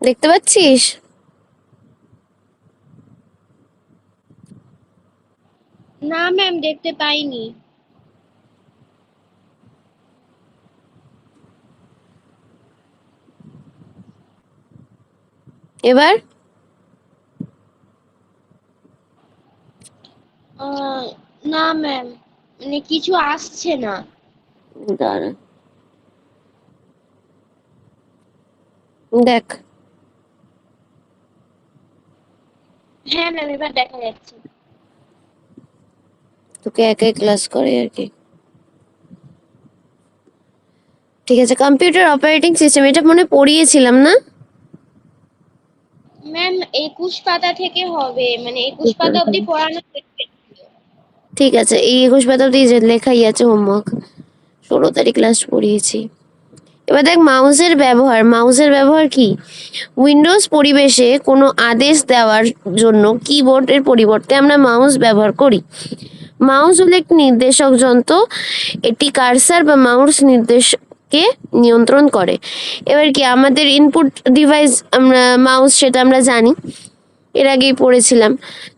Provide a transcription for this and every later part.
দেখতে পাচ্ছিস? না ম্যাম, দেখতে পাইনি। এবার আহ, না ম্যাম, মানে কিছু আসছে না। দাঁড়া, দেখ। হ্যাঁ ম্যাম, এবার দেখা যাচ্ছে। তোকে একাই ক্লাস করে আর কি। ঠিক আছে, কম্পিউটার অপারেটিং সিস্টেম, এটা মনে পড়িয়েছিলাম না? ম্যাম 21 পাতা থেকে হবে, মানে 21 পাতা অবধি পড়ানো হয়েছে। ঠিক আছে, এই 21 পাতা অব্দি যে লেখাই আছে হোমওয়ার্ক, 16 তারিখ ক্লাস পড়িয়েছি। এবার দেখ, মাউসের ব্যবহার কি? উইন্ডোজ পরিবেশে কোনো আদেশ দেওয়ার জন্য কিবোর্ডের পরিবর্তে আমরা মাউস ব্যবহার করি। মাউস হলো একটি নির্দেশক যন্ত্র, এটি কার্সার বা মাউস নির্দেশকে নিয়ন্ত্রণ করে। এবার কি আমাদের ইনপুট ডিভাইস আমরা মাউস, সেটা আমরা জানি, এর আগেই পড়েছিলাম।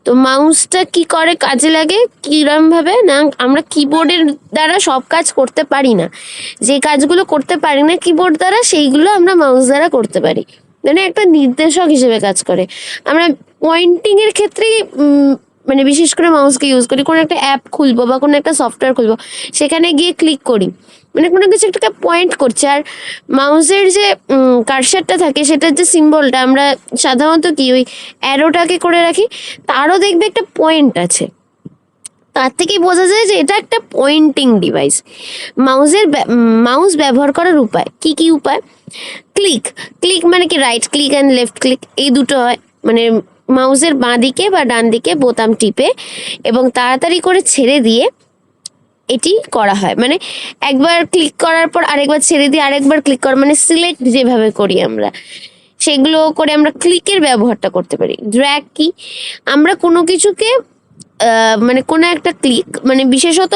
তো মাউসটা কি করে, কাজে লাগে কিরম ভাবে না, আমরা কিবোর্ডের দ্বারা সব কাজ করতে পারি না, যে কাজগুলো করতে পারি না কিবোর্ড দ্বারা সেইগুলো আমরা মাউস দ্বারা করতে পারি। মানে একটা নির্দেশক হিসেবে কাজ করে। আমরা পয়েন্টিং এর ক্ষেত্রে মানে বিশেষ করে মাউসকে ইউজ করি। কোনো একটা অ্যাপ খুলবো বা কোনো একটা সফটওয়্যার খুলবো, সেখানে গিয়ে ক্লিক করি, মানে কোনো কিছু একটাকে পয়েন্ট করছে। আর মাউসের যে কার্সারটা থাকে, সেটার যে সিম্বলটা আমরা সাধারণত কি ওই অ্যারোটাকে করে রাখি, তারও দেখবে একটা পয়েন্ট আছে, তার থেকেই বোঝা যায় যে এটা একটা পয়েন্টিং ডিভাইস। মাউস ব্যবহার করার উপায় কি কি উপায়? ক্লিক, ক্লিক মানে কি right click and left click, এই দুটো হয়। মানে মাউসের বাঁ দিকে বা ডান দিকে বোতাম টিপে এবং তাড়াতাড়ি করে ছেড়ে দিয়ে এটি করা হয়। মানে একবার ক্লিক করার পর আরেকবার ছেড়ে দিয়ে আরেকবার ক্লিক করা, মানে সিলেক্ট যেভাবে করি আমরা, সেগুলো করে আমরা ক্লিকের ব্যবহারটা করতে পারি। ড্র্যাগ কি? আমরা কোনো কিছুকে মানে কোনো একটা ক্লিক, মানে বিশেষত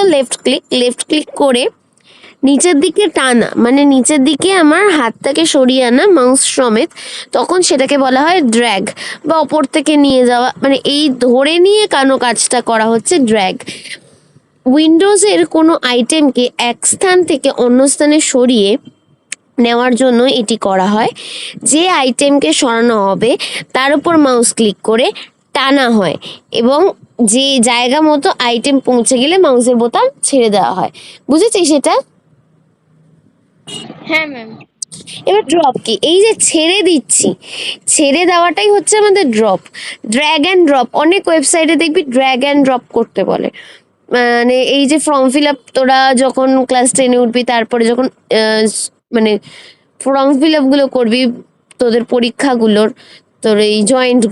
লেফট ক্লিক করে নিচের দিকে টানা, মানে নিচের দিকে আমার হাতটাকে সরিয়ে আনা মাউস সমেত, তখন সেটাকে বলা হয় ড্র্যাগ। বা ওপর থেকে নিয়ে যাওয়া, মানে এই ধরে নিয়ে কানো কাজটা করা হচ্ছে ড্র্যাগ। উইন্ডোজের কোনো আইটেমকে এক স্থান থেকে অন্য স্থানে সরিয়ে নেওয়ার জন্য এটি করা হয়। যে আইটেমকে সরানো হবে তার উপর মাউস ক্লিক করে টানা হয় এবং যে জায়গা মতো আইটেম পৌঁছে গেলে মাউসের বোতাম ছেড়ে দেওয়া হয়। বুঝেছিস সেটা? হ্যাঁ ম্যাম। এবার ড্রপ কি? এই যে ছেড়ে দিচ্ছি, ছেড়ে দেওয়াটাই হচ্ছে আমাদের ড্রপ। ড্র্যাগ অ্যান্ড ড্রপ, অনেক ওয়েবসাইটে দেখবি ড্র্যাগ অ্যান্ড ড্রপ করতে বলে। মানে এই যে ফর্ম ফিল আপ, তোরা যখন ক্লাস 10-এ উঠবি, তারপরে যখন মানে ফর্ম ফিল আপ গুলো করবি তোদের পরীক্ষাগুলোর, তোর এই জয়েন্ট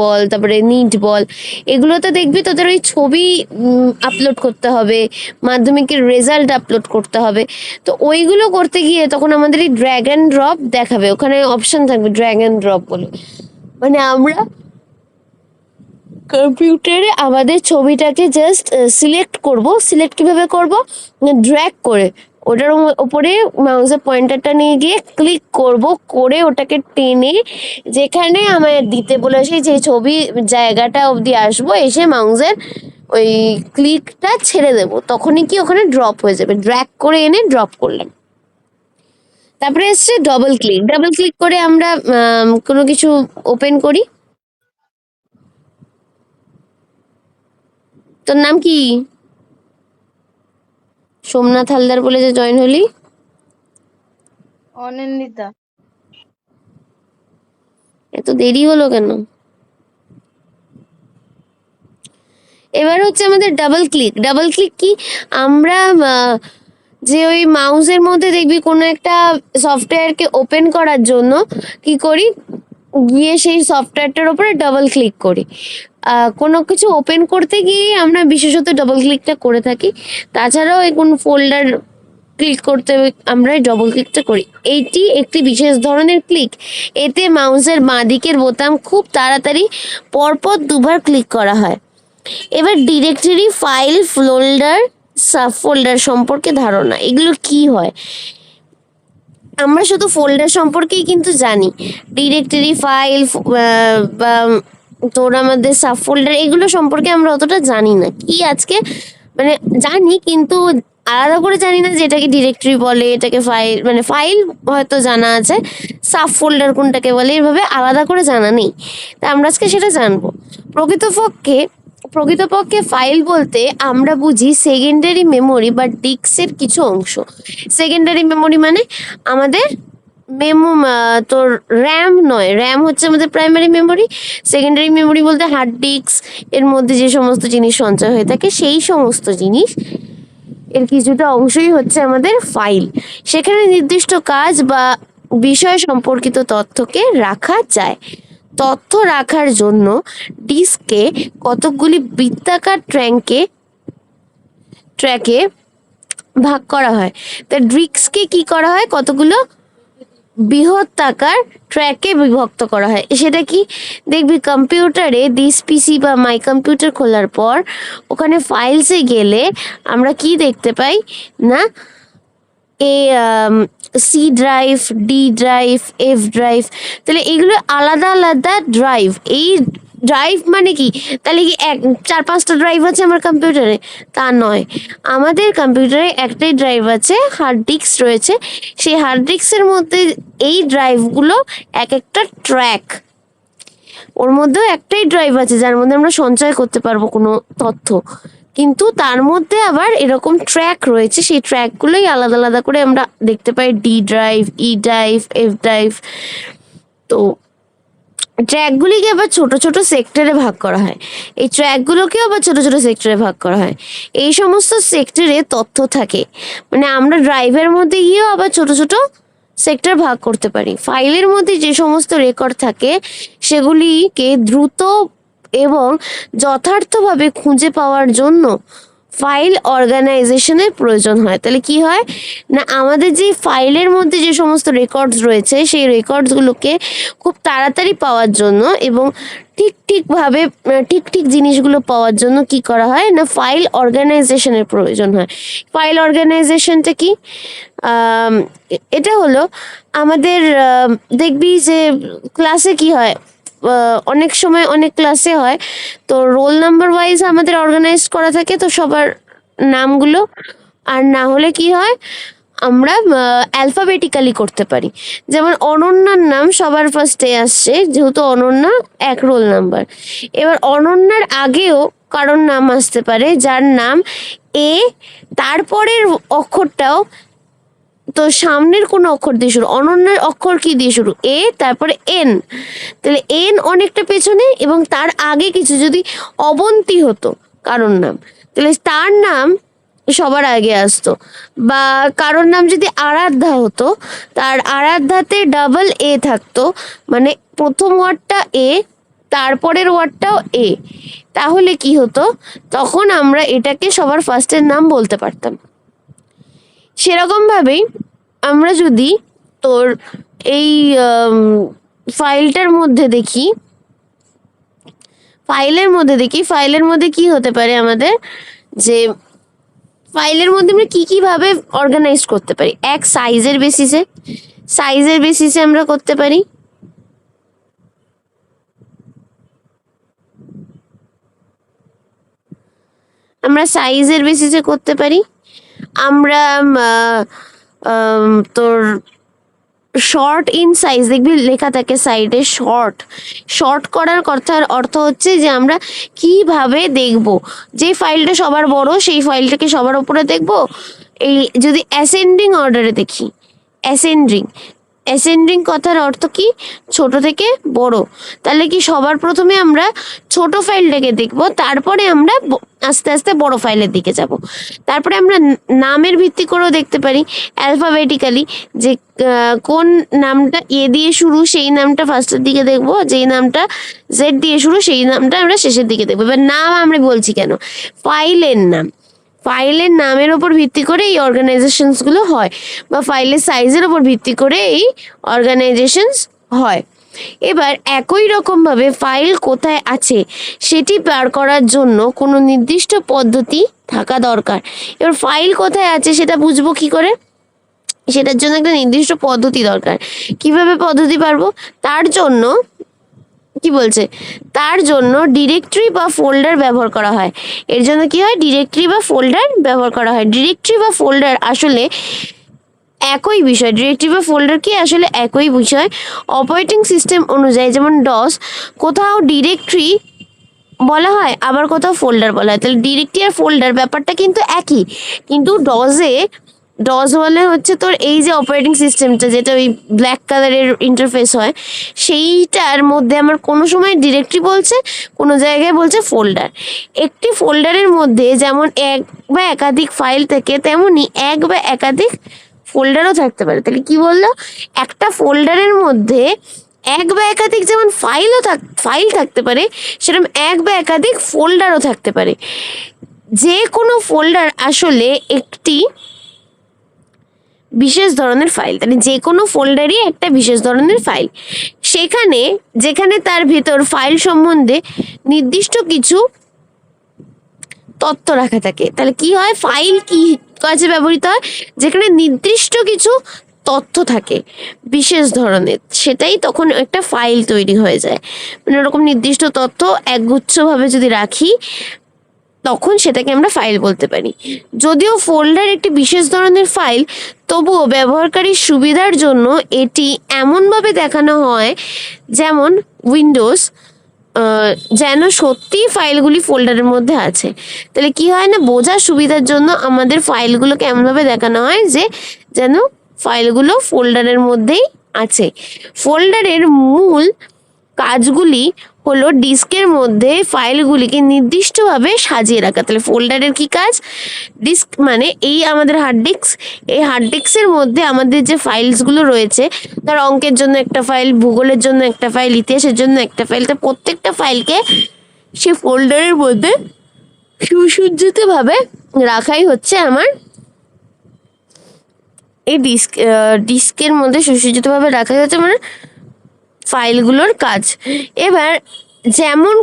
বল, তারপরে নিট বল, এগুলোতে দেখবি তোদের ওই ছবি আপলোড করতে হবে, মাধ্যমিকের রেজাল্ট আপলোড করতে হবে। তো ওইগুলো করতে গিয়ে তখন আমাদের এই ড্র্যাগ অ্যান্ড ড্রপ দেখাবে, ওখানে অপশন থাকবে ড্র্যাগ অ্যান্ড ড্রপ বলে। মানে আমরা কম্পিউটারে আমাদের ছবিটাকে জাস্ট সিলেক্ট কিভাবে করব? ড্র্যাগ করে ওটার উপরে মাউসের পয়েন্টারটা নিয়ে গিয়ে ক্লিক করব, করে ওটাকে টেনে যেখানে আমায় দিতে বলেছে যে ছবি জায়গাটা অবধি আসবো, এসে মাউসের ওই ক্লিকটা ছেড়ে দেব, তখনই কি ওখানে ড্রপ হয়ে যাবে। ড্র্যাগ করে এনে ড্রপ করলাম। তারপরে এসছে ডাবল ক্লিক করে আমরা কোনো কিছু ওপেন করি। তোর নাম কি? সোমনাথ হালদার বলে যে জয়েন হলি। অনিন্দিতা। এত দেরি হলো কেন? এবার হচ্ছে আমাদের ডাবল ক্লিক কি? আমরা যে ওই মাউসের মধ্যে দেখবি কোনো একটা সফটওয়্যারকে ওপেন করার জন্য কি করি, গিয়ে সেই সফটওয়্যারটার উপরে ডাবল ক্লিক করি। কোনো কিছু ওপেন করতে গিয়ে আমরা বিশেষত ডাবল ক্লিকটা করে থাকি। তাছাড়াও এই কোন ফোল্ডার ক্লিক করতে আমরা ডবল ক্লিকটা করি। এইটি একটি বিশেষ ধরনের ক্লিক। এতে মাউসের বাঁ দিকের বোতাম খুব তাড়াতাড়ি পরপর দুবার ক্লিক করা হয়। এবার directory, file, folder, sub folder সম্পর্কে ধারণা, এগুলো কি হয়? আমরা শুধু ফোল্ডার সম্পর্কেই কিন্তু জানি, ডিরেক্টরি, ফাইল বা তোর আমাদের সাব ফোল্ডার, এগুলো সম্পর্কে আমরা অতটা জানি না। কি আজকে মানে জানি, কিন্তু আলাদা করে জানি না যে এটাকে ডিরেক্টরি বলে, এটাকে ফাইল, মানে ফাইল হয়তো জানা আছে, সাব ফোল্ডার কোনটাকে বলে এভাবে আলাদা করে জানা নেই। তা আমরা আজকে সেটা জানবো। প্রকৃতপক্ষে ফাইল বলতে আমরা বুঝি সেকেন্ডারি মেমোরি বা ডিস্কের কিছু অংশ। সেকেন্ডারি মেমোরি মানে আমাদের তোর র্যাম নয়, র্যাম হচ্ছে আমাদের প্রাইমারি মেমোরি। সেকেন্ডারি মেমোরি বলতে হার্ড ডিস্ক, এর মধ্যে যে সমস্ত জিনিস সঞ্চয় হয়ে থাকে সেই সমস্ত জিনিস, এর কিছুটা অংশই হচ্ছে আমাদের ফাইল। সেখানে নির্দিষ্ট কাজ বা বিষয় সম্পর্কিত তথ্যকে রাখা যায়। তথ্য রাখার জন্য ডিস্কে কতকগুলি বৃত্তাকার ট্র্যাকে ভাগ করা হয়। তা ডিস্ককে কি করা হয়, কতগুলো বৃহৎ ট্র্যাকে বিভক্ত করা হয়। সেটা কি দেখবি কম্পিউটারে, দিস পিসি বা মাই কম্পিউটার খোলার পর ওখানে ফাইলসে গেলে আমরা কি দেখতে পাই না, C drive, D drive, F drive. তাহলে এগুলো আলাদা আলাদা ড্রাইভ। এই ড্রাইভ মানে কি, তাহলে কি 4-5টা ড্রাইভ আছে আমার কম্পিউটারে? তা নয়, আমাদের কম্পিউটারে একটাই ড্রাইভ আছে, হার্ড ডিস্ক রয়েছে। সেই হার্ড ডিস্কের মধ্যে এই ড্রাইভগুলো এক একটা ট্র্যাক, ওর মধ্যেও একটাই ড্রাইভ আছে যার মধ্যে আমরা সঞ্চয় করতে পারবো কোনো তথ্য, কিন্তু তার মধ্যে আবার এরকম ট্র্যাক রয়েছে। সেই ট্র্যাকগুলোই আলাদা আলাদা করে আমরা দেখতে পাই, D drive, E drive, F drive. তো ট্র্যাকগুলিকে আবার ছোট ছোট সেক্টরে ভাগ করা হয়। এই ট্র্যাকগুলোকেও আবার ছোট ছোট সেক্টরে ভাগ করা হয়। এই সমস্ত সেক্টরে তথ্য থাকে, মানে আমরা ড্রাইভের মধ্যে গিয়েও আবার ছোট ছোট সেক্টর ভাগ করতে পারি। ফাইলের মধ্যে যে সমস্ত রেকর্ড থাকে সেগুলিকে দ্রুত এবং যথার্থভাবে খুঁজে পাওয়ার জন্য ফাইল অর্গানাইজেশনের প্রয়োজন হয়। তাহলে কি হয় না, আমাদের যে ফাইলের মধ্যে যে সমস্ত রেকর্ডস রয়েছে সেই রেকর্ডসগুলোকে খুব তাড়াতাড়ি পাওয়ার জন্য এবং ঠিকভাবে ঠিক জিনিসগুলো পাওয়ার জন্য কি করা হয় না, ফাইল অর্গানাইজেশনের প্রয়োজন হয়। ফাইল অর্গানাইজেশনটা কি, এটা হলো আমাদের দেখবি যে ক্লাসে কি হয়, অনেক সময় অনেক ক্লাসে হয় তো রোল নাম্বার ওয়াইজ আমাদের অর্গানাইজ করা থাকে তো সবার নামগুলো, আর না হলে কি হয় আমরা অ্যালফাবেটিক্যালি করতে পারি। যেমন অনন্যার নাম সবার ফার্স্টে আসছে, যেহেতু অনন্যা 1 রোল নাম্বার। এবার অনন্যার আগেও কারোর নাম আসতে পারে যার নাম এ, তারপরের অক্ষরটাও তো সামনের কোনো অক্ষর দিয়ে শুরু। অনন্যার অক্ষর কি দিয়ে শুরু, এ, তারপরে এন। তাহলে এন অনেকটা পেছনে, এবং তার আগে কিছু যদি অবন্তী হতো কারোর নাম, তাহলে তার নাম সবার আগে আসতো। বা কারোর নাম যদি আরাধ্যা হতো, তার আরাধ্যাতে ডাবল এ থাকতো, মানে প্রথম ওয়ার্ডটা এ, তারপরের ওয়ার্ডটাও এ। তাহলে কি হতো, তখন আমরা এটাকে সবার ফার্স্টের নাম বলতে পারতাম। সেরকম ভাবেই আমরা যদি তোর এই ফাইলের মধ্যে দেখি, ফাইলের মধ্যে কি হতে পারে আমাদের, যে ফাইলের মধ্যে আমরা কি ভাবে অর্গানাইজ করতে পারি। এক, সাইজের বেসিসে আমরা করতে পারি। আমরা সাইজের বেসিসে করতে পারি। আমরা তোর শর্ট ইন সাইজ, দেখবি লেখা থাকে সাইডে শর্ট করার কথার অর্থ হচ্ছে যে আমরা কিভাবে দেখব, যে ফাইলটা সবার বড় সেই ফাইলটাকে সবার উপরে দেখব। এই যদি অ্যাসেন্ডিং অর্ডারে দেখি, অ্যাসেন্ডিং কথার অর্থ কি, ছোট থেকে বড়। তাহলে কি সবার প্রথমে আমরা ছোট ফাইলটাকে দেখব, তারপরে আমরা আস্তে আস্তে বড় ফাইলের দিকে যাব। তারপরে আমরা নামের ভিত্তি করেও দেখতে পারি অ্যালফাবেটিক্যালি, যে কোন নামটা এ দিয়ে শুরু সেই নামটা ফার্স্টের দিকে দেখব, যেই নামটা জেড দিয়ে শুরু সেই নামটা আমরা শেষের দিকে দেখবো। এবার নাম আমরা বলছি কেন, ফাইলের নামের ওপর ভিত্তি করে এই অর্গানাইজেশনসগুলো হয়, বা ফাইলের সাইজের ওপর ভিত্তি করে এই অর্গানাইজেশনস হয়। এবার একই রকমভাবে ফাইল কোথায় আছে সেটি বের করার জন্য কোনো নির্দিষ্ট পদ্ধতি থাকা দরকার। এবার ফাইল কোথায় আছে সেটা বুঝবো কি করে, সেটার জন্য একটা নির্দিষ্ট পদ্ধতি দরকার। কিভাবে পদ্ধতি পারবো? তার জন্য কি বলছে, তার জন্য ডিরেক্টরি বা ফোল্ডার ব্যবহার করা হয়। এর জন্য কি হয়, ডিরেক্টরি বা ফোল্ডার ব্যবহার করা হয়। ডিরেক্টরি বা ফোল্ডার আসলে একই বিষয়, ডিরেক্টরি বা ফোল্ডার কি আসলে একই বিষয়। অপারেটিং সিস্টেম অনুযায়ী যেমন ডস, কোথাও ডিরেক্টরি বলা হয় আবার কোথাও ফোল্ডার বলা হয়। তাহলে ডিরেক্টরি আর ফোল্ডার ব্যাপারটা কিন্তু একই, কিন্তু ডস বলে হচ্ছে তোর এই যে অপারেটিং সিস্টেমটা যেটা ওই ব্ল্যাক কালারের ইন্টারফেস হয়, সেইটার মধ্যে আমার কোনো সময় ডিরেক্টরি বলছে, কোনো জায়গায় বলছে ফোল্ডার। একটি ফোল্ডারের মধ্যে যেমন এক বা একাধিক ফাইল থেকে তেমনি এক বা একাধিক ফোল্ডারও থাকতে পারে। তাহলে কি বললো, একটা ফোল্ডারের মধ্যে এক বা একাধিক যেমন ফাইল থাকতে পারে, সেরকম এক বা একাধিক ফোল্ডারও থাকতে পারে। যে কোনো ফোল্ডার আসলে একটি বিশেষ ধরনের ফাইল, তাহলে যে কোনো ফোল্ডারই একটা বিশেষ ধরনের ফাইল। যেখানে তার ভিতর ফাইল সম্বন্ধে নির্দিষ্ট কিছু তথ্য রাখা থাকে। তাহলে কি হয়, ফাইল কি কাজে ব্যবহৃত হয়, যেখানে নির্দিষ্ট কিছু তথ্য থাকে বিশেষ ধরনের, সেটাই তখন একটা ফাইল তৈরি হয়ে যায়। মানে ওরকম নির্দিষ্ট তথ্য একগুচ্ছভাবে যদি রাখি, তখন সেটাকে আমরা ফাইল বলতে পারি। যদিও ফোল্ডার একটি বিশেষ ধরনের ফাইল, তবুও ব্যবহারকারীর সুবিধার জন্য এটি এমনভাবে দেখানো হয় যেমন উইন্ডোজ যেন সত্যি ফাইলগুলি ফোল্ডারের মধ্যে আছে। তাহলে কি হয় না, বোঝার সুবিধার জন্য আমাদের ফাইলগুলোকে এমনভাবে দেখানো হয় যে যেন ফাইলগুলো ফোল্ডারের মধ্যেই আছে। ফোল্ডারের মূল কাজগুলি হলো ডিস্কের মধ্যে ফাইলগুলিকে নির্দিষ্টভাবে সাজিয়ে রাখা। তাহলে ফোল্ডারের কি কাজ, ডিস্ক মানে এই আমাদের হার্ড ডিস্ক, এই হার্ড ডিস্কের মধ্যে আমাদের যে ফাইলসগুলো রয়েছে, ধর অঙ্কের জন্য একটা ফাইল, ভূগোলের জন্য একটা ফাইল, ইতিহাসের জন্য একটা ফাইল, তো প্রত্যেকটা ফাইলকে সে ফোল্ডারের মধ্যে সুসজ্জিতভাবে রাখাই হচ্ছে আমার এই ডিস্কের মধ্যে সুসজ্জিতভাবে রাখাই হচ্ছে মানে ফাইলগুলোর কাজ। এবার যেমন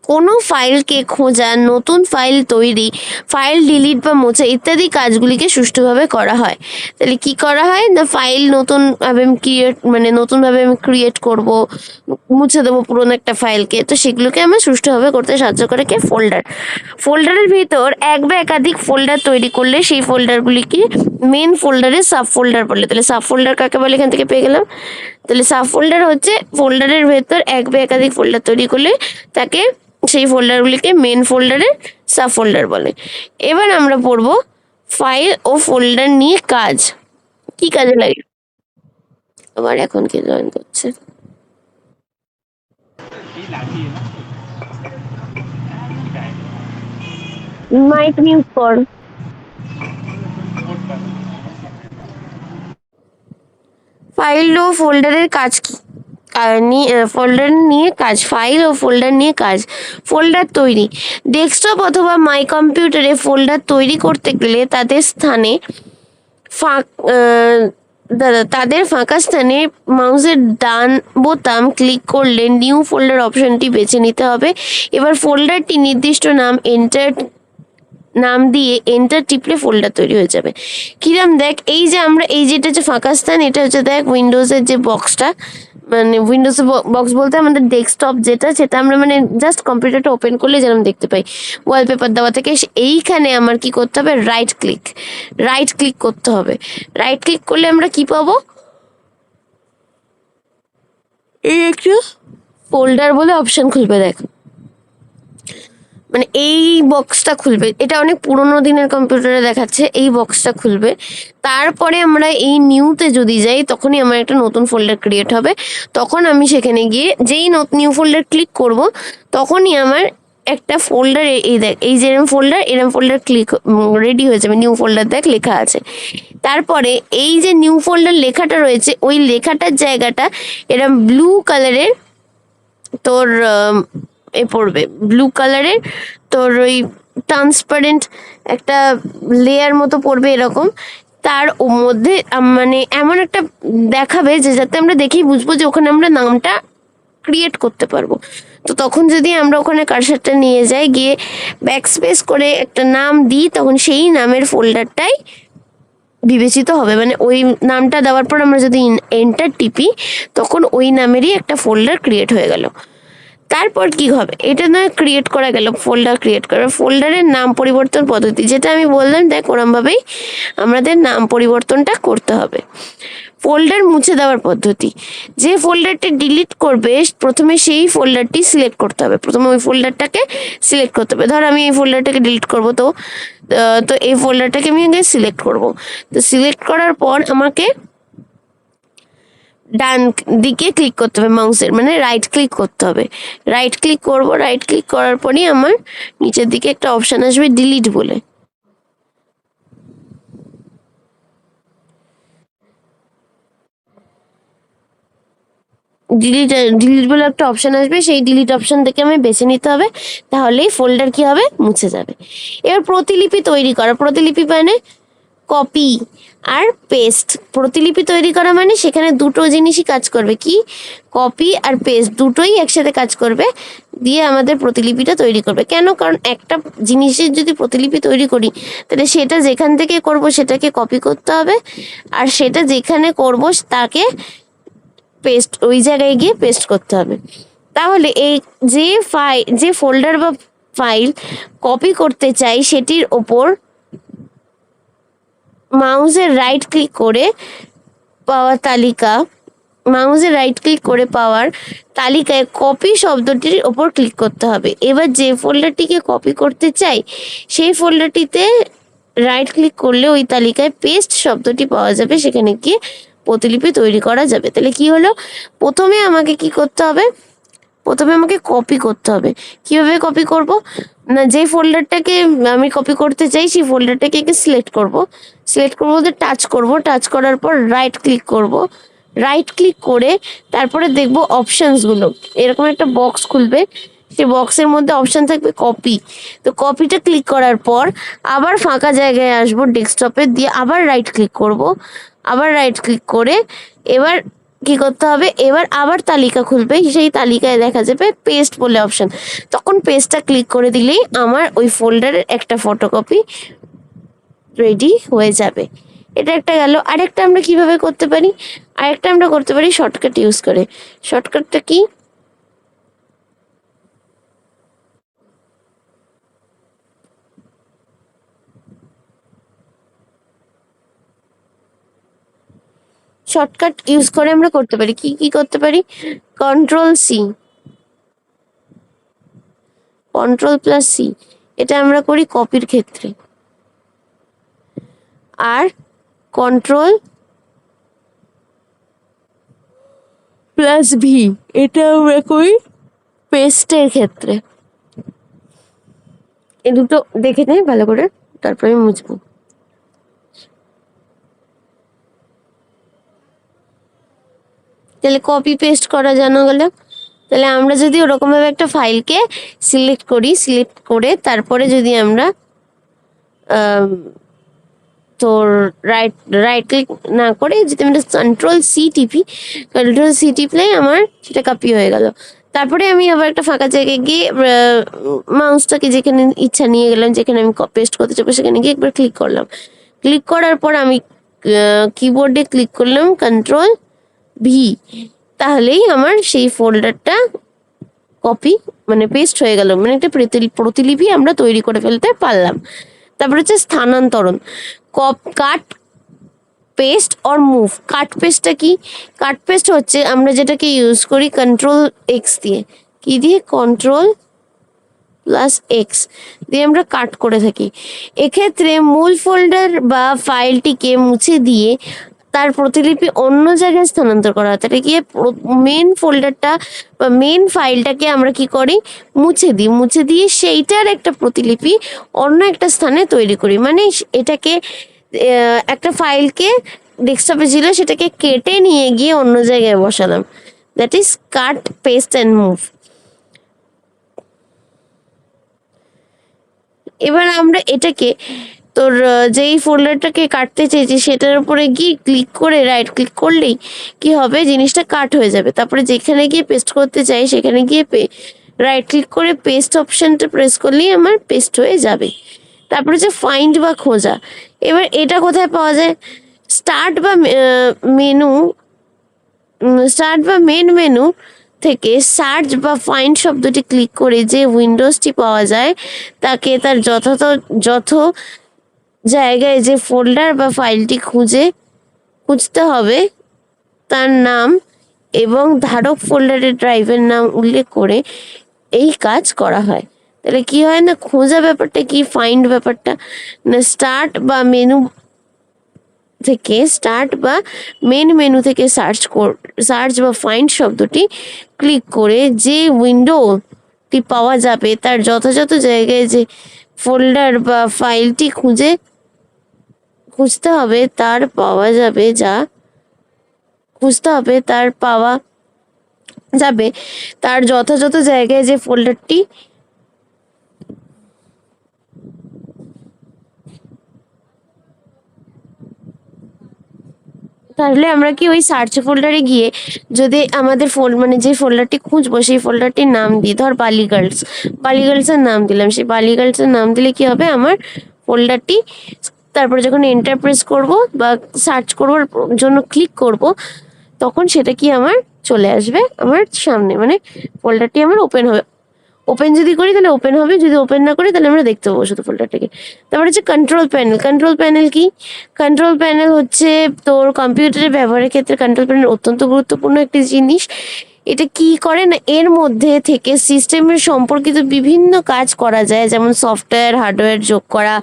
কোনো ফাইলকে খোঁজা, নতুন ফাইল তৈরি, ফাইল ডিলিট বা মোছা ইত্যাদি কাজগুলিকে সুষ্ঠুভাবে করা হয়। তাহলে কি করা হয় না, ফাইল নতুনভাবে আমি ক্রিয়েট করব, মুছে দেবো পুরোনো একটা ফাইলকে, তো সেগুলোকে আমার সুষ্ঠুভাবে করতে সাহায্য করে কে, ফোল্ডারের ভিতর এক বা একাধিক ফোল্ডার তৈরি করলে সেই ফোল্ডারগুলিকে মেন ফোল্ডারের সাব ফোল্ডার বলে। তাহলে সাব ফোল্ডার কাকে বলে এখান থেকে পেয়ে গেলাম। তাহলে সাব ফোল্ডার হচ্ছে ফোল্ডারের ভেতর এক বা একাধিক ফোল্ডার তৈরি করলে তাকে, সেই ফোল্ডারগুলিকে মেন ফোল্ডারের সাব ফোল্ডার বলে। এবার আমরা পড়বো ফাইল ও ফোল্ডার নিয়ে কাজ, কি কাজে লাগে। আবার এখন কি জয়েন করছে, মাইক মিউট কর। ফাইল ও ফোল্ডারের কাজ কি, ফোল্ডার নিয়ে কাজ, ফাইল ও ফোল্ডার নিয়ে কাজ। ফোল্ডার তৈরি, ডেস্কটপ অথবা মাই কম্পিউটারে ফোল্ডার তৈরি করতে গেলে তাদের ফাঁকা স্থানে মাউসের ডান বোতাম ক্লিক করলে নিউ ফোল্ডার অপশনটি বেছে নিতে হবে। এবার ফোল্ডারটি নির্দিষ্ট নাম দিয়ে এন্টার টিপলে ফোল্ডার তৈরি হয়ে যাবে। কিরাম দেখ, এই যে আমরা এই যেটা হচ্ছে ফাঁকা স্থান, এটা হচ্ছে দেখ উইন্ডোজের যে বক্সটা, মানে উইন্ডোজের বক্স বলতে আমাদের ডেস্কটপ যেটা, সেটা আমরা মানে জাস্ট কম্পিউটারটা ওপেন করলে যেরকম দেখতে পাই ওয়ালপেপার দেওয়া থেকে, এইখানে আমার কি করতে হবে, রাইট ক্লিক করতে হবে। রাইট ক্লিক করলে আমরা কি পাবো, এই একটা ফোল্ডার বলে অপশন খুলবে, দেখ মানে এই বক্সটা খুলবে, এটা অনেক পুরোনো দিনের কম্পিউটারে দেখাচ্ছে, এই বক্সটা খুলবে। তারপরে আমরা এই নিউতে যদি যাই, তখনই আমার একটা নতুন ফোল্ডার ক্রিয়েট হবে। তখন আমি সেখানে গিয়ে যেই নিউ ফোল্ডার ক্লিক করব, তখনই আমার একটা ফোল্ডার, এই দেখ এই যে এরম ফোল্ডার ক্লিক রেডি হয়ে যাবে, নিউ ফোল্ডার দেখ লেখা আছে। তারপরে এই যে নিউ ফোল্ডার লেখাটা রয়েছে, ওই লেখাটার জায়গাটা এরম ব্লু কালারের তোর পড়বে, ব্লু কালারের তোর ওই ট্রান্সপারেন্ট একটা লেয়ার মতো পড়বে এরকম। তার মধ্যে মানে এমন একটা দেখাবে যে যাতে আমরা দেখেই বুঝবো যে ওখানে আমরা নামটা ক্রিয়েট করতে পারবো। তো তখন যদি আমরা ওখানে কার্সারটা নিয়ে যাই, গিয়ে ব্যাকস্পেস করে একটা নাম দিই, তখন সেই নামের ফোল্ডারটাই বিবেচিত হবে, মানে ওই নামটা দেওয়ার পর আমরা যদি এন্টার টিপি তখন ওই নামেরই একটা ফোল্ডার ক্রিয়েট হয়ে গেল। তারপর কি হবে, এটা না ক্রিয়েট করা গেল, ফোল্ডার ক্রিয়েট করা, ফোল্ডারের নাম পরিবর্তন পদ্ধতি যেটা আমি বললাম, দেখ ওরমভাবেই আমাদের নাম পরিবর্তনটা করতে হবে। ফোল্ডার মুছে দেওয়ার পদ্ধতি, যে ফোল্ডারটি ডিলিট করবে প্রথমে সেই ফোল্ডারটি সিলেক্ট করতে হবে, প্রথমে ওই ফোল্ডারটাকে সিলেক্ট করতে হবে। ধর আমি এই ফোল্ডারটাকে ডিলিট করবো, তো এই ফোল্ডারটাকে আমি আগে সিলেক্ট করব। তো সিলেক্ট করার পর আমাকে ডান দিকে ক্লিক করতে হবে মাউসের, মানে রাইট ক্লিক করতে হবে। রাইট ক্লিক করব, রাইট ক্লিক করার পরই আমার নিচের দিকে একটা অপশান আসবে ডিলিট বলে। ডিলিট বলে একটা অপশান আসবে, সেই ডিলিট অপশান থেকে আমি বেছে নিতে হবে, তাহলেই ফোল্ডার কি হবে, মুছে যাবে। এবার প্রতিলিপি তৈরি করা, প্রতিলিপি মানে কপি আর পেস্ট। প্রতিলিপি তৈরি করা মানে সেখানে দুটো জিনিসই কাজ করবে, কি কপি আর পেস্ট দুটোই একসাথে কাজ করবে, দিয়ে আমাদের প্রতিলিপিটা তৈরি করবে। কেন, কারণ একটা জিনিসের যদি প্রতিলিপি তৈরি করি তাহলে সেটা যেখান থেকে করব সেটাকে কপি করতে হবে, আর সেটা যেখানে করব তাকে পেস্ট, ওই জায়গায় গিয়ে পেস্ট করতে হবে। তাহলে এই যে ফোল্ডার বা ফাইল কপি করতে চাই সেটির ওপর মাউসের রাইট ক্লিক করে পাওয়ার তালিকা, মাউসের রাইট ক্লিক করে পাওয়ার তালিকায় কপি শব্দটির ওপর ক্লিক করতে হবে। এবার যে ফোল্ডারটিকে কপি করতে চাই সেই ফোল্ডারটিতে রাইট ক্লিক করলে ওই তালিকায় পেস্ট শব্দটি পাওয়া যাবে, সেখানে গিয়ে প্রতিলিপি তৈরি করা যাবে। তাহলে কি হলো, প্রথমে আমাকে কি করতে হবে, প্রথমে আমাকে কপি করতে হবে। কিভাবে কপি করব না, যে ফোল্ডারটাকে আমি কপি করতে চাই সেই ফোল্ডারটাকে সিলেক্ট করব, সিলেক্ট করবো বলতে টাচ করব, টাচ করার পর রাইট ক্লিক করব, রাইট ক্লিক করে তারপরে দেখব অপশানসগুলো, এরকম একটা বক্স খুলবে, সেই বক্সের মধ্যে অপশান থাকবে কপি। তো কপিটা ক্লিক করার পর আবার ফাঁকা জায়গায় আসবো ডেস্কটপে, দিয়ে আবার রাইট ক্লিক করব, আবার রাইট ক্লিক করে এবার কি করতে হবে, এবার আবার তালিকা খুলবে, সেই তালিকায় দেখা যাবে পেস্ট বলে অপশন, তখন পেস্টটা ক্লিক করে দিলেই আমার ওই ফোল্ডারের একটা ফটোকপি রেডি হয়ে যাবে। এটা একটা গেল। আরেকটা আমরা কিভাবে করতে পারি, আরেকটা আমরা করতে পারি শর্টকাট ইউজ করে। শর্টকাটটা কি, শর্টকাট ইউজ করে আমরা করতে পারি, কি কি করতে পারি, কন্ট্রোল+C, কন্ট্রোল+C, এটা আমরা করি কপির ক্ষেত্রে। আর কন্ট্রোল+V, এটা আমরা করি পেস্টের ক্ষেত্রে। এই দুটো দেখে নেই ভালো করে, তারপরে আমি মুছবো। তাহলে কপি পেস্ট করা জানা গেল। তাহলে আমরা যদি ওরকমভাবে একটা ফাইলকে সিলেক্ট করি, সিলেক্ট করে তারপরে যদি আমরা তোর রাইট ক্লিক না করে যদি আমরা কন্ট্রোল+C টিপি, কন্ট্রোল+C টিপলে আমার সেটা কপি হয়ে গেল। তারপরে আমি আবার একটা ফাঁকা জায়গায় গিয়ে মাউসটাকে যেখানে ইচ্ছা নিয়ে গেলাম, যেখানে আমি পেস্ট করতে চাইবো সেখানে গিয়ে একবার ক্লিক করলাম। ক্লিক করার পর আমি কিবোর্ডে ক্লিক করলাম কন্ট্রোল+V, তাহলেই আমার সেই ফোল্ডারটা কপি মানে পেস্ট হয়ে গেল, মানে একটা প্রতিলিপি আমরা তৈরি করে ফেলতে পারলাম। তারপরে হচ্ছে স্থানান্তরণ, কাট পেস্ট অর মুভ। কাট পেস্টটা কি, কাট পেস্ট হচ্ছে আমরা যেটাকে ইউজ করি কন্ট্রোল+X দিয়ে, কি দিয়ে, কন্ট্রোল+X দিয়ে আমরা কাট করে থাকি। এক্ষেত্রে মূল ফোল্ডার বা ফাইলটিকে মুছে দিয়ে তার প্রতিলিপি অন্য জায়গায় স্থানান্তর করা হয়। তাহলে গিয়ে মেন ফোল্ডারটা বা মেন ফাইলটাকে আমরা কি করি, মুছে দিই, মুছে দিয়ে সেইটার একটা প্রতিলিপি অন্য একটা স্থানে তৈরি করি। মানে এটাকে একটা ফাইলকে ডেস্কটপে ছিল সেটাকে কেটে নিয়ে গিয়ে অন্য জায়গায় বসালাম, that is cut paste and move. এবার আমরা এটাকে তোর যেই ফোল্ডারটাকে কাটতে চেয়েছি সেটার উপরে গিয়ে ক্লিক করে রাইট ক্লিক করলেই কি হবে, জিনিসটা কাট হয়ে যাবে। তারপরে যেখানে গিয়ে পেস্ট করতে চাই সেখানে গিয়ে রাইট ক্লিক করে পেস্ট অপশনটা প্রেস করলেই আমার পেস্ট হয়ে যাবে। তারপরে হচ্ছে ফাইন্ড বা খোঁজা। এবার এটা কোথায় পাওয়া যায়? স্টার্ট বা মেনু, স্টার্ট বা মেন মেনু থেকে সার্চ বা ফাইন্ড শব্দটি ক্লিক করে যে উইন্ডোজটি পাওয়া যায় তাকে তার যত জায়গায় যে ফোল্ডার বা ফাইলটি খুঁজতে হবে তার নাম এবং ধারক ফোল্ডারের ড্রাইভের নাম উল্লেখ করে এই কাজ করা হয়। তাহলে কি হয় না, খোঁজা ব্যাপারটা কি, ফাইন্ড ব্যাপারটা না, স্টার্ট বা মেন মেনু থেকে সার্চ বা ফাইন্ড শব্দটি ক্লিক করে যে উইন্ডোটি পাওয়া যাবে তার যথাযথ জায়গায় যে ফোল্ডার বা ফাইলটি খুঁজতে হবে তার পাওয়া যাবে তার যথাযথ জায়গায় যে ফোল্ডারটি তাহলে আমরা কি ওই সার্চ ফোল্ডারে গিয়ে যদি আমাদের মানে যে ফোল্ডারটি খুঁজবো সেই ফোল্ডারটির নাম দিই, ধর বালিগার্লসের নাম দিলাম, সেই বালিগার্লসের নাম দিলে কি হবে, আমার ফোল্ডারটি তারপরে যখন এন্টার প্রেস করবো বা সার্চ করবার জন্য ক্লিক করব তখন সেটা কি আমার চলে আসবে আমার সামনে, মানে ফোল্ডারটি আমার ওপেন হবে। ওপেন যদি করি তাহলে ওপেন হবে, যদি ওপেন না করি তাহলে আমরা দেখতে পাবো শুধু ফোল্ডারটাকে। তারপরে হচ্ছে কন্ট্রোল প্যানেল কি? কন্ট্রোল প্যানেল হচ্ছে তোর কম্পিউটারের ব্যবহারের ক্ষেত্রে কন্ট্রোল প্যানেল অত্যন্ত গুরুত্বপূর্ণ একটি জিনিস। এটা কি করে না, এর মধ্যে থেকে সিস্টেমের সম্পর্কিত বিভিন্ন কাজ করা যায়, যেমন সফটওয়্যার হার্ডওয়্যার যোগ করা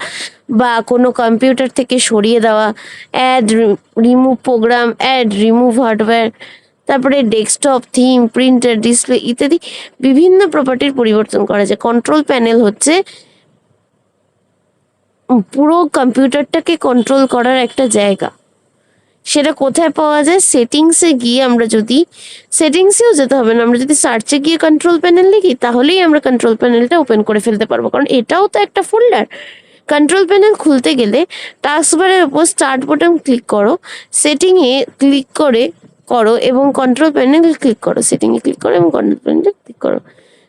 বা কোনো কম্পিউটার থেকে সরিয়ে দেওয়া, রিমুভ প্রোগ্রাম, রিমুভ হার্ডওয়্যার, তারপরে ডেস্কটপ, থিম, প্রিন্টার, ডিসপ্লে ইত্যাদি বিভিন্ন প্রপার্টির পরিবর্তন করা যায়। কন্ট্রোল প্যানেল হচ্ছে পুরো কম্পিউটারটাকে কন্ট্রোল করার একটা জায়গা। সেটা কোথায় পাওয়া যায়? সেটিংসে গিয়ে আমরা যদি, সেটিংসেও যেতে হবে না, আমরা যদি সার্চে গিয়ে কন্ট্রোল প্যানেল লিখি তাহলেই আমরা কন্ট্রোল প্যানেলটা ওপেন করে ফেলতে পারবো, কারণ এটাও তো একটা ফোল্ডার। কন্ট্রোল প্যানেল খুলতে গেলে টাস্কবারের উপর স্টার্ট বাটন ক্লিক করো, সেটিংয়ে ক্লিক করো এবং কন্ট্রোল প্যানেল ক্লিক করো, সেটিংয়ে ক্লিক করো এবং কন্ট্রোল প্যানেলে ক্লিক করো।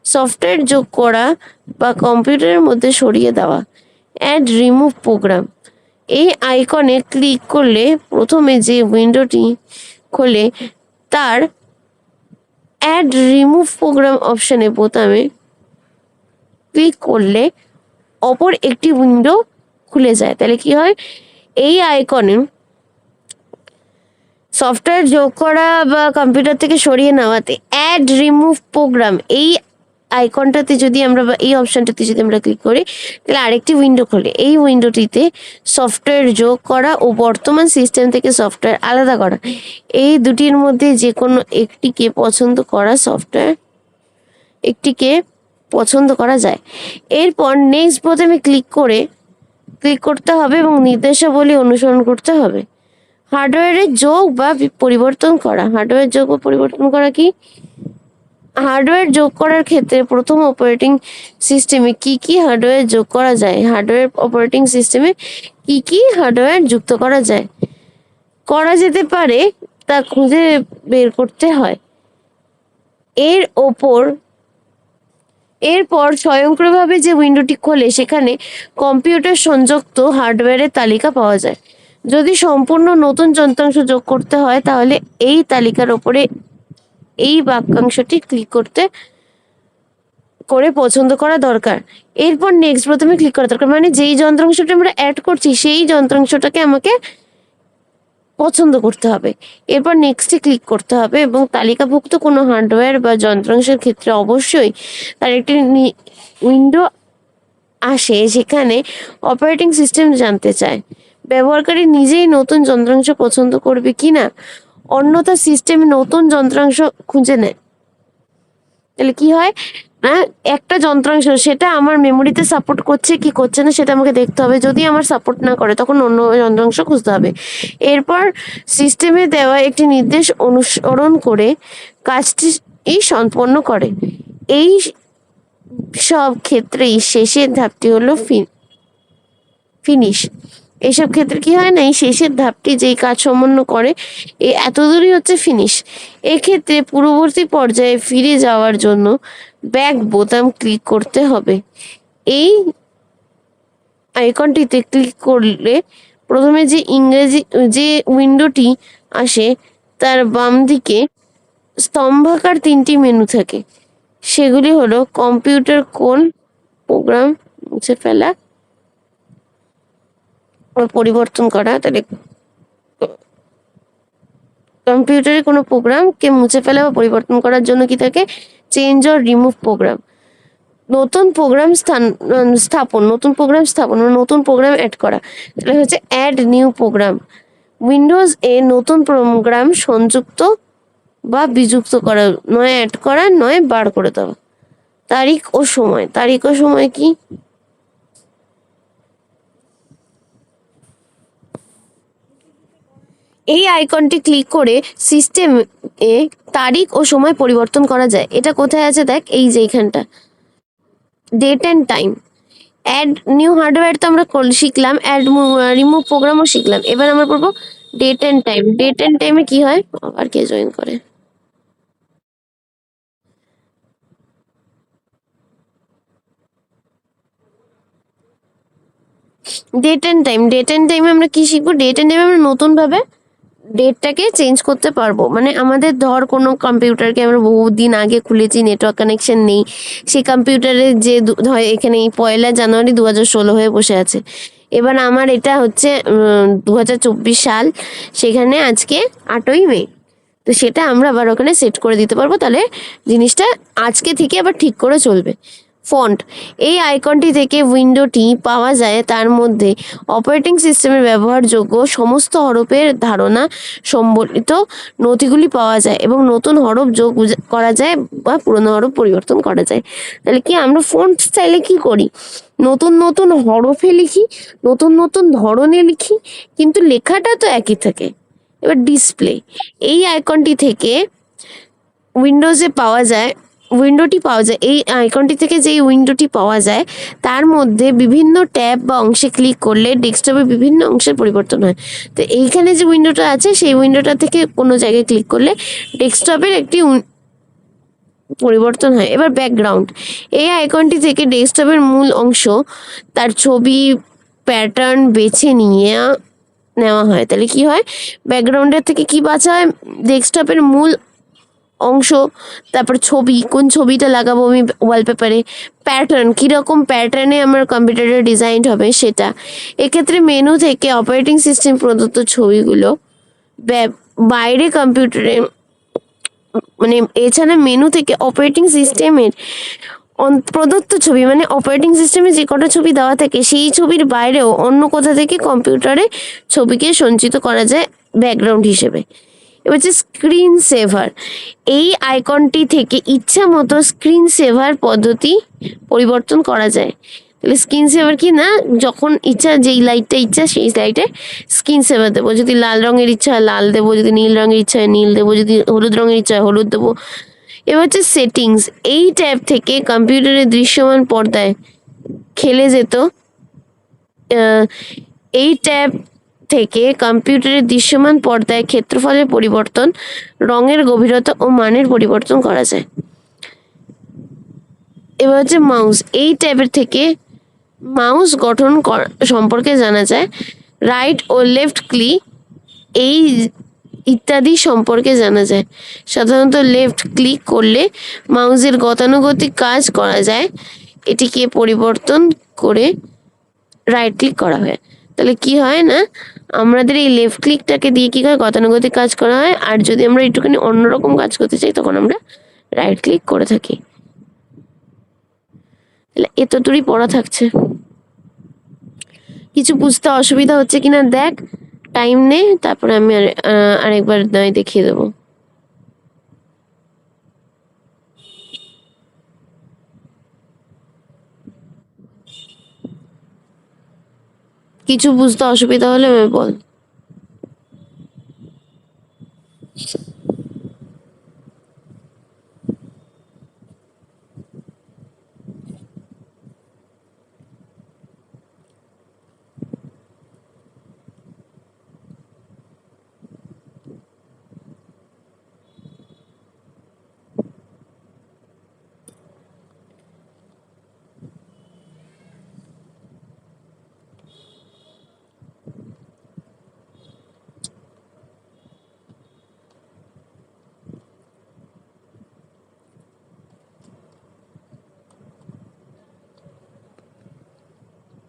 সফটওয়্যার যোগ করা বা কম্পিউটারের মধ্যে সরিয়ে দেওয়া, রিমুভ প্রোগ্রাম, এই আইকনে ক্লিক করলে প্রথমে যে উইন্ডোটি খোলে তার রিমুভ প্রোগ্রাম অপশনে বোতামে ক্লিক করলে অপর একটি উইন্ডো খুলে যায়। তাহলে কি হয়, এই আইকনে সফটওয়্যার যোগ করা বা কম্পিউটার থেকে সরিয়ে নেওয়াতে রিমুভ প্রোগ্রাম, এই আইকনটাতে যদি আমরা বা এই অপশনটাতে যদি আমরা ক্লিক করি তাহলে আরেকটি উইন্ডো খোলে। এই উইন্ডোটিতে সফটওয়্যার যোগ করা ও বর্তমান সিস্টেম থেকে সফটওয়্যার আলাদা করা, এই দুটির মধ্যে যে কোনো একটিকে পছন্দ করা যায়। এরপর নেক্সট বোতামে ক্লিক করতে হবে এবং নির্দেশাবলী অনুসরণ করতে হবে। হার্ডওয়্যারের যোগ বা পরিবর্তন করা কি? হার্ডওয়্যার যোগ করার ক্ষেত্রে প্রথম অপারেটিং সিস্টেমে কি হার্ডওয়্যার যোগ করা যায়, অপারেটিং সিস্টেমে কি হার্ডওয়্যার যুক্ত করা যেতে পারে তা খুঁজে বের করতে হয়। এরপর স্বয়ংক্রিয়ভাবে যে উইন্ডোটি খোলে সেখানে কম্পিউটার সংযুক্ত হার্ডওয়্যারের তালিকা পাওয়া যায়। যদি সম্পূর্ণ নতুন যন্ত্রাংশ যোগ করতে হয় তাহলে এই তালিকার ওপরে এই বাক্যাংশটি ক্লিক করে পছন্দ করা দরকার। এরপর নেক্সট বোতামে ক্লিক করা দরকার, মানে যেই যন্ত্রাংশটা আমরা অ্যাড করছি সেই যন্ত্রাংশটাকে আমাকে পছন্দ করতে হবে। এরপর নেক্সটে ক্লিক করতে হবে এবং তালিকাভুক্ত কোনো হার্ডওয়্যার বা যন্ত্রাংশের ক্ষেত্রে অবশ্যই তার একটি উইন্ডো আসে যেখানে অপারেটিং সিস্টেম জানতে চায় ব্যবহারকারী নিজেই নতুন যন্ত্রাংশ পছন্দ করবে কিনা, অন্যথা সিস্টেম নতুন যন্ত্রাংশ খুঁজে নেয়। তাহলে কি হয় না, একটা যন্ত্রাংশ সেটা আমার মেমোরিতে সাপোর্ট করছে কি করছে না সেটা আমাকে দেখতে হবে, যদি আমার সাপোর্ট না করে তখন অন্য যন্ত্রাংশ খুঁজতে হবে। এরপর সিস্টেমে দেওয়া একটি নির্দেশ অনুসরণ করে কাজটি সম্পন্ন করে। এই সব ক্ষেত্রেই শেষের ধাপটি হলো ফিনিশ। এইসব ক্ষেত্রে কি হয় না, এই শেষের ধাপটি যেই কাজ সম্পন্ন করে এতদূরই হচ্ছে ফিনিশ। এক্ষেত্রে পূর্ববর্তী পর্যায়ে ফিরে যাওয়ার জন্য ব্যাক বোতাম ক্লিক করতে হবে। এই আইকনটিতে ক্লিক করলে প্রথমে যে ইংরেজি যে উইন্ডোটি আসে তার বাম দিকে স্তম্ভাকার 3টি মেনু থাকে। সেগুলি হলো কম্পিউটার, কোন প্রোগ্রাম মুছে ফেলা বা পরিবর্তন করা। তাহলে কম্পিউটারে কোনো প্রোগ্রামকে মুছে ফেলা বা পরিবর্তন করার জন্য কি থাকে? Change or remove program. নতুন প্রোগ্রাম স্থাপন, নতুন প্রোগ্রাম স্থাপন মানে নতুন প্রোগ্রাম অ্যাড করা, তাহলে হচ্ছে অ্যাড নিউ প্রোগ্রাম। উইন্ডোজ এ নতুন প্রোগ্রাম সংযুক্ত বা বিযুক্ত করা, নয় অ্যাড করা নয় বার করে দেওয়া। তারিখ ও সময়, তারিখ ও সময় কি? এই আইকনটি ক্লিক করে সিস্টেম এ তারিখ ও সময় পরিবর্তন করা যায়। এটা কোথায় আছে দেখ, এই যে এইখানটা date and time. Add new hardware তো আমরা শিখলাম, অ্যাড রিমুভ প্রোগ্রামও শিখলাম। এবার আমরা পড়বো date and time. Date and টাইমে কি হয়? আবার কে জয়েন করে? Date and time, date and টাইমে আমরা কি শিখবো? ডেট অ্যান্ড টাইমে আমরা নতুন ভাবে ডেটটাকে চেঞ্জ করতে পারবো। মানে আমাদের ধর কোনো কম্পিউটারকে আমরা বহুদিন আগে খুলেছি, নেটওয়ার্ক কানেকশন নেই, সেই কম্পিউটারে যে হয় এখানে 1 জানুয়ারি 2016 হয়ে বসে আছে। এবার আমার এটা হচ্ছে 2024 সাল, সেখানে আজকে 8ই মে। তো সেটা আমরা আবার ওখানে সেট করে দিতে পারবো, তাহলে জিনিসটা আজকে থেকে আবার ঠিক করে চলবে। ফন্ট, এই আইকনটি থেকে উইন্ডোটি পাওয়া যায়, তার মধ্যে অপারেটিং সিস্টেমের ব্যবহারযোগ্য সমস্ত হরফের ধারণা সম্বলিত নথিগুলি পাওয়া যায় এবং নতুন হরফ যোগ করা যায় বা পুরনো হরফ পরিবর্তন করা যায়। তাহলে কি আমরা ফন্ট স্টাইলে কি করি? নতুন নতুন হরফে লিখি, নতুন নতুন ধরনে লিখি, কিন্তু লেখাটা তো একই থাকে। এবার ডিসপ্লে, এই আইকনটি থেকে উইন্ডোজে পাওয়া যায়, উইন্ডোটি পাওয়া যায়, এই আইকনটি থেকে যেই উইন্ডোটি পাওয়া যায় তার মধ্যে বিভিন্ন ট্যাব বা অংশে ক্লিক করলে ডেস্কটপের বিভিন্ন অংশের পরিবর্তন হয়। তো এইখানে যে উইন্ডোটা আছে সেই উইন্ডোটা থেকে কোনো জায়গায় ক্লিক করলে ডেস্কটপের একটি পরিবর্তন হয়। এবার ব্যাকগ্রাউন্ড, এই আইকনটি থেকে ডেস্কটপের মূল অংশ, তার ছবি, প্যাটার্ন বেছে নিয়ে নেওয়া হয়। তাহলে কি হয়? ব্যাকগ্রাউন্ডের থেকে কি বাছা হয়? ডেস্কটপের মূল অংশ, তারপর ছবি, কোন ছবিটা লাগাবো আমি ওয়ালপেপারে, প্যাটার্ন, কীরকম প্যাটার্নে আমার কম্পিউটারে ডিজাইন হবে সেটা। এক্ষেত্রে মেনু থেকে অপারেটিং সিস্টেম প্রদত্ত ছবিগুলো বাইরে কম্পিউটারে, মানে এছাড়া মেনু থেকে অপারেটিং সিস্টেমের প্রদত্ত ছবি, মানে অপারেটিং সিস্টেমে যে কটা ছবি দেওয়া থাকে সেই ছবির বাইরেও অন্য কোথা থেকে কম্পিউটারে ছবিকে সঞ্চিত করা যায় ব্যাকগ্রাউন্ড হিসেবে। এবার হচ্ছে স্ক্রিন সেভার, এই আইকনটি থেকে ইচ্ছা মতো স্ক্রিন সেভার পদ্ধতি পরিবর্তন করা যায়। তাহলে স্ক্রিন সেভার কি না, যখন ইচ্ছা যেই লাইটটা ইচ্ছা সেই লাইটে স্ক্রিন সেভার দেবো। যদি লাল রঙের ইচ্ছা হয় লাল দেবো, যদি নীল রঙের ইচ্ছা হয় নীল দেবো, যদি হলুদ রঙের ইচ্ছা হয় হলুদ দেবো। এবার হচ্ছে সেটিংস, এই ট্যাব থেকে কম্পিউটারের দৃশ্যমান পর্দায় খেলে যেত, এই ট্যাব থেকে কম্পিউটারের দৃশ্যমান পর্দায় ক্ষেত্রফলের পরিবর্তন, রঙের গভীরতা ও মানের পরিবর্তন করা যায়। এবার হচ্ছে মাউস, এই ট্যাবের থেকে মাউস গঠন সম্পর্কে জানা যায়, রাইট ও লেফট ক্লিক এই ইত্যাদি সম্পর্কে জানা যায়। সাধারণত লেফট ক্লিক করলে মাউসের গতানুগতিক কাজ করা যায়, এটিকে পরিবর্তন করে রাইট ক্লিক করা হয়। তাহলে কি হয় না, আমাদের এই লেফট ক্লিকটাকে দিয়ে কি হয়, গতানুগতিক কাজ করা হয়, আর যদি আমরা একটুখানি অন্যরকম কাজ করতে চাই তখন আমরা রাইট ক্লিক করে থাকি। তাহলে এতদূরই পড়া থাকছে, কিছু বুঝতে অসুবিধা হচ্ছে কিনা দেখ, টাইম নে, তারপরে আমি আরেকবার নয় দেখিয়ে দেবো। কিছু বুঝতে অসুবিধা হলে আমি বল।